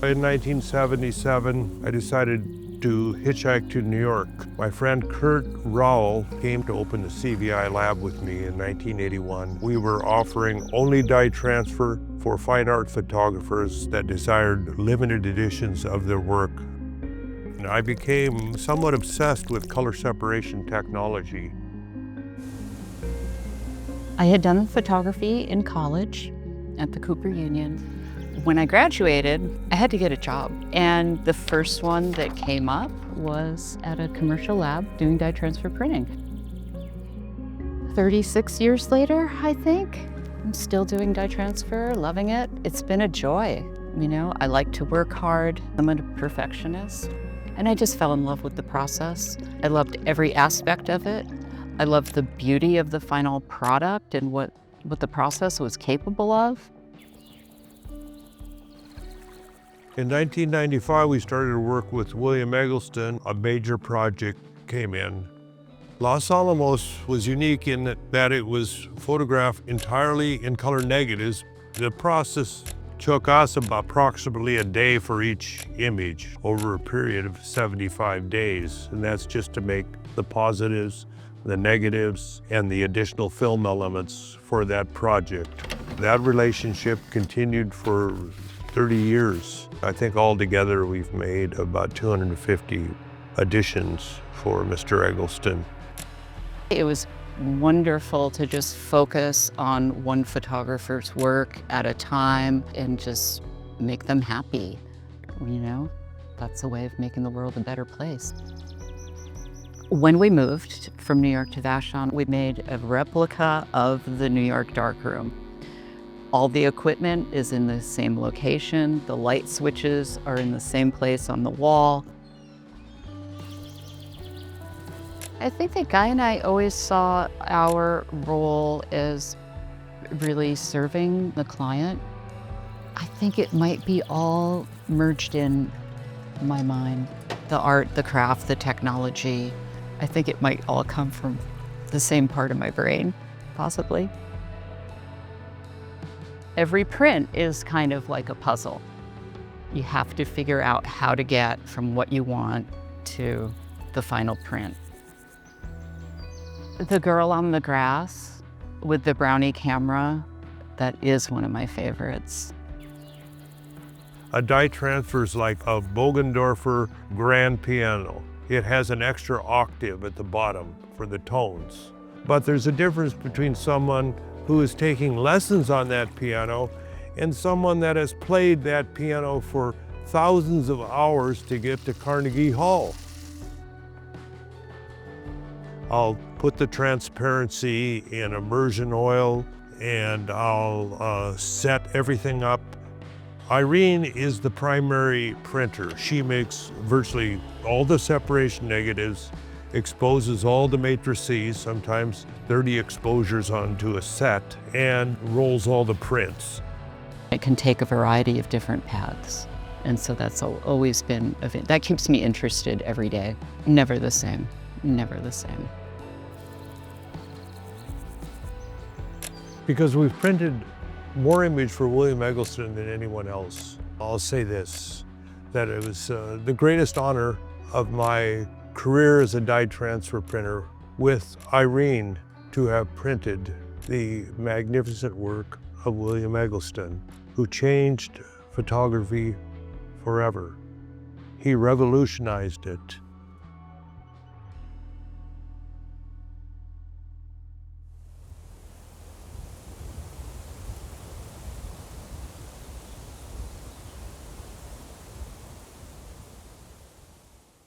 In 1977, I decided to hitchhike to New York. My friend Kurt Rowell came to open the CVI lab with me in 1981. We were offering only dye transfer for fine art photographers that desired limited editions of their work. And I became somewhat obsessed with color separation technology. I had done photography in college at the Cooper Union. When I graduated, I had to get a job. And the first one that came up was at a commercial lab doing dye transfer printing. 36 years later, I think, I'm still doing dye transfer, loving it. It's been a joy. You know, I like to work hard. I'm a perfectionist. And I just fell in love with the process. I loved every aspect of it. I loved the beauty of the final product and what the process was capable of. In 1995, we started to work with William Eggleston. A major project came in. Los Alamos was unique in that it was photographed entirely in color negatives. The process took us about approximately a day for each image over a period of 75 days. And that's just to make the positives, the negatives, and the additional film elements for that project. That relationship continued for 30 years. I think altogether we've made about 250 editions for Mr. Eggleston. It was wonderful to just focus on one photographer's work at a time and just make them happy. You know, that's a way of making the world a better place. When we moved from New York to Vashon, we made a replica of the New York darkroom. All the equipment is in the same location. The light switches are in the same place on the wall. I think that Guy and I always saw our role as really serving the client. I think it might be all merged in my mind. The art, the craft, the technology. I think it might all come from the same part of my brain, possibly. Every print is kind of like a puzzle. You have to figure out how to get from what you want to the final print. The girl on the grass with the brownie camera, that is one of my favorites. A dye transfer is like a Bogendorfer grand piano. It has an extra octave at the bottom for the tones. But there's a difference between someone who is taking lessons on that piano and someone that has played that piano for thousands of hours to get to Carnegie Hall. I'll put the transparency in immersion oil and I'll set everything up. Irene is the primary printer. She makes virtually all the separation negatives, exposes all the matrices, sometimes 30 exposures onto a set, and rolls all the prints. It can take a variety of different paths. And so that's always been, that keeps me interested every day. Never the same, never the same. Because we've printed more image for William Eggleston than anyone else. I'll say this, that it was the greatest honor of my career as a dye transfer printer with Irene to have printed the magnificent work of William Eggleston, who changed photography forever. He revolutionized it.